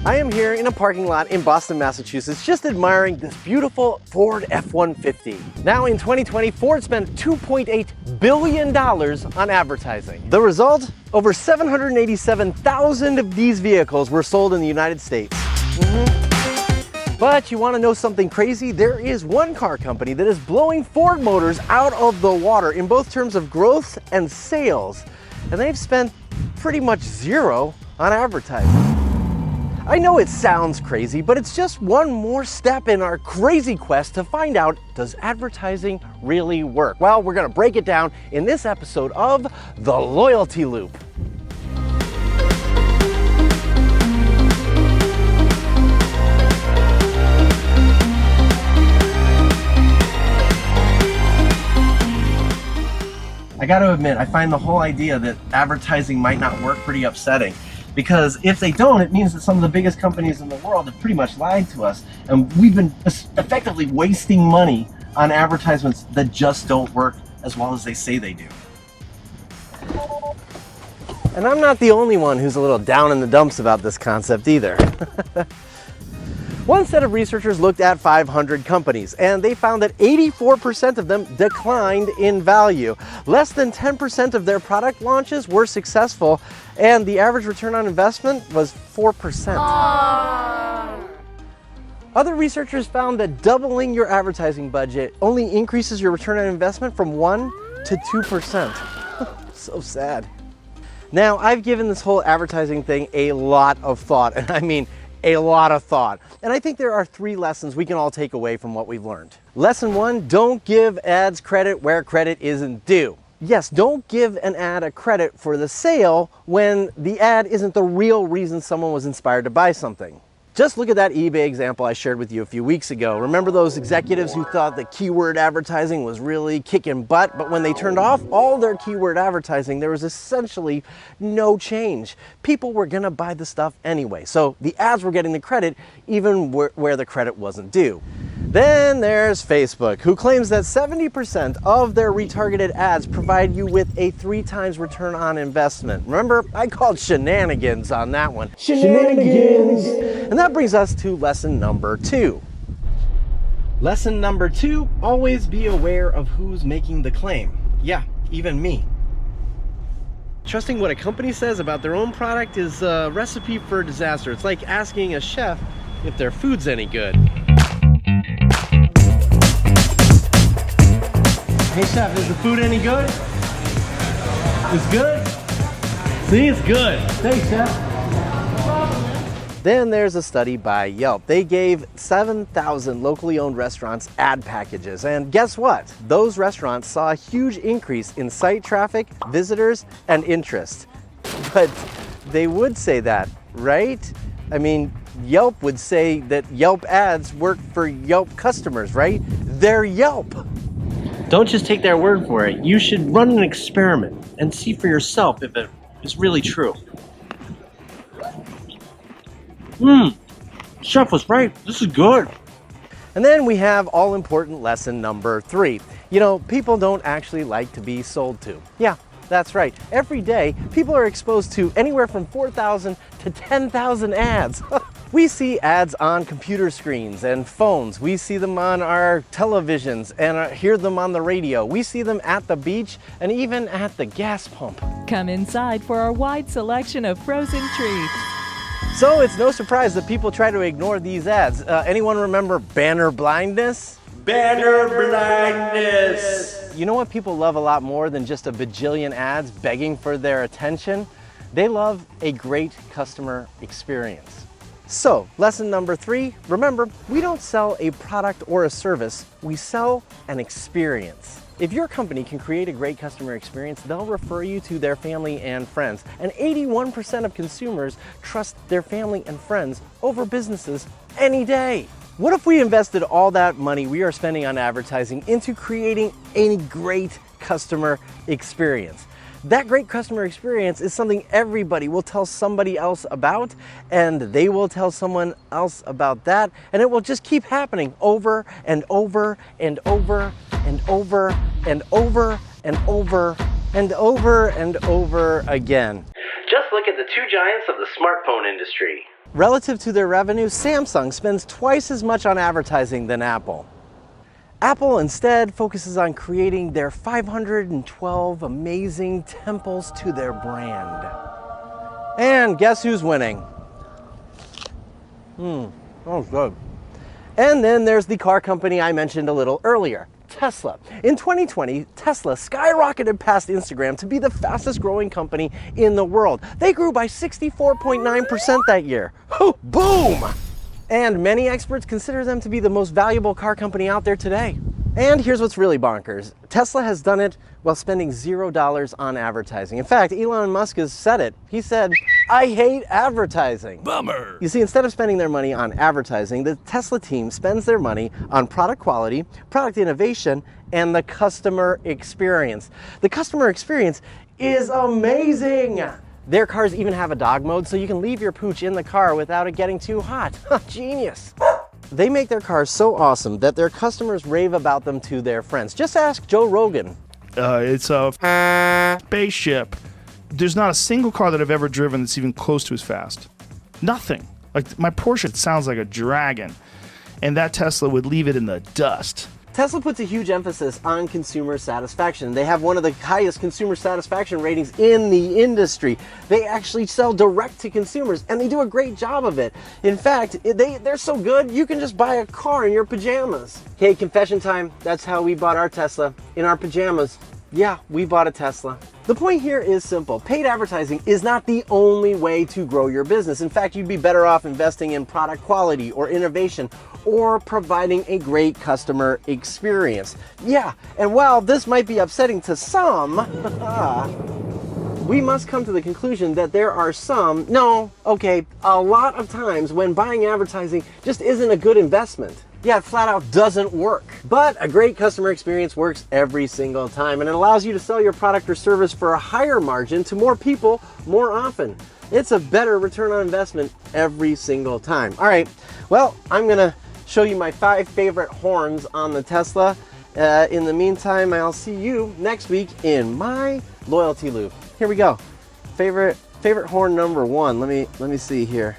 I am here in a parking lot in Boston, Massachusetts, just admiring this beautiful Ford F-150. Now in 2020, Ford spent $2.8 billion on advertising. The result? Over 787,000 of these vehicles were sold in the United States. But you want to know something crazy? There is one car company that is blowing Ford Motors out of the water in both terms of growth and sales. And they've spent pretty much zero on advertising. I know it sounds crazy, but it's just one more step in our crazy quest to find out, does advertising really work? Well, we're gonna break it down in this episode of The Loyalty Loop. I gotta admit, I find the whole idea that advertising might not work pretty upsetting. Because if they don't, it means that some of the biggest companies in the world have pretty much lied to us. And we've been effectively wasting money on advertisements that just don't work as well as they say they do. And I'm not the only one who's a little down in the dumps about this concept either. One set of researchers looked at 500 companies, and they found that 84% of them declined in value. Less than 10% of their product launches were successful, and the average return on investment was 4%. Other researchers found that doubling your advertising budget only increases your return on investment from 1 to 2%. So sad. Now, I've given this whole advertising thing a lot of thought, and I mean a lot of thought. And I think there are 3 lessons we can all take away from what we've learned. Lesson 1, don't give ads credit where credit isn't due. Yes, don't give an ad a credit for the sale when the ad isn't the real reason someone was inspired to buy something. Just look at that eBay example I shared with you a few weeks ago. Remember those executives who thought that keyword advertising was really kicking butt, but when they turned off all their keyword advertising, there was essentially no change. People were gonna buy the stuff anyway, so the ads were getting the credit even where the credit wasn't due. Then there's Facebook, who claims that 70% of their retargeted ads provide you with a 3 times return on investment. Remember, I called shenanigans on that one. Shenanigans! And that brings us to lesson number 2. Lesson number 2, always be aware of who's making the claim. Yeah, even me. Trusting what a company says about their own product is a recipe for disaster. It's like asking a chef if their food's any good. Hey chef, is the food any good? It's good? See, it's good. Thanks, chef. Then there's a study by Yelp. They gave 7,000 locally owned restaurants ad packages. And guess what? Those restaurants saw a huge increase in site traffic, visitors, and interest. But they would say that, right? I mean, Yelp would say that Yelp ads work for Yelp customers, right? They're Yelp. Don't just take their word for it. You should run an experiment and see for yourself if it is really true. Chef was right. This is good. And then we have all-important lesson number 3. You know, people don't actually like to be sold to. Yeah, that's right. Every day, people are exposed to anywhere from 4,000 to 10,000 ads. We see ads on computer screens and phones. We see them on our televisions and hear them on the radio. We see them at the beach and even at the gas pump. Come inside for our wide selection of frozen treats. So it's no surprise that people try to ignore these ads. Anyone remember banner blindness? Banner blindness! You know what people love a lot more than just a bajillion ads begging for their attention? They love a great customer experience. So, lesson number 3, remember, we don't sell a product or a service, we sell an experience. If your company can create a great customer experience, they'll refer you to their family and friends. And 81% of consumers trust their family and friends over businesses any day. What if we invested all that money we are spending on advertising into creating a great customer experience? That great customer experience is something everybody will tell somebody else about, and they will tell someone else about that, and it will just keep happening over and over and over and over and over and over and over and over again. Just look at the 2 giants of the smartphone industry. Relative to their revenue, Samsung spends twice as much on advertising than Apple. Apple instead focuses on creating their 512 amazing temples to their brand. And guess who's winning? That was good. And then there's the car company I mentioned a little earlier, Tesla. In 2020, Tesla skyrocketed past Instagram to be the fastest growing company in the world. They grew by 64.9% that year. Boom! And many experts consider them to be the most valuable car company out there today. And here's what's really bonkers. Tesla has done it while spending $0 on advertising. In fact, Elon Musk has said it. He said, "I hate advertising." Bummer. You see, instead of spending their money on advertising, the Tesla team spends their money on product quality, product innovation, and the customer experience. The customer experience is amazing. Their cars even have a dog mode, so you can leave your pooch in the car without it getting too hot. Genius. They make their cars so awesome that their customers rave about them to their friends. Just ask Joe Rogan. It's a spaceship. There's not a single car that I've ever driven that's even close to as fast. Nothing. Like my Porsche sounds like a dragon, and that Tesla would leave it in the dust. Tesla puts a huge emphasis on consumer satisfaction. They have one of the highest consumer satisfaction ratings in the industry. They actually sell direct to consumers, and they do a great job of it. In fact, they're so good, you can just buy a car in your pajamas. Hey, confession time, that's how we bought our Tesla, in our pajamas. Yeah, we bought a Tesla. The point here is simple. Paid advertising is not the only way to grow your business. In fact, you'd be better off investing in product quality or innovation or providing a great customer experience. Yeah, and while this might be upsetting to some, we must come to the conclusion that there are a lot of times when buying advertising just isn't a good investment. Yeah, it flat out doesn't work. But a great customer experience works every single time, and it allows you to sell your product or service for a higher margin to more people more often. It's a better return on investment every single time. All right, well, I'm gonna show you my 5 favorite horns on the Tesla. In the meantime, I'll see you next week in my loyalty loop. Here we go. Favorite horn number 1. Let me see here.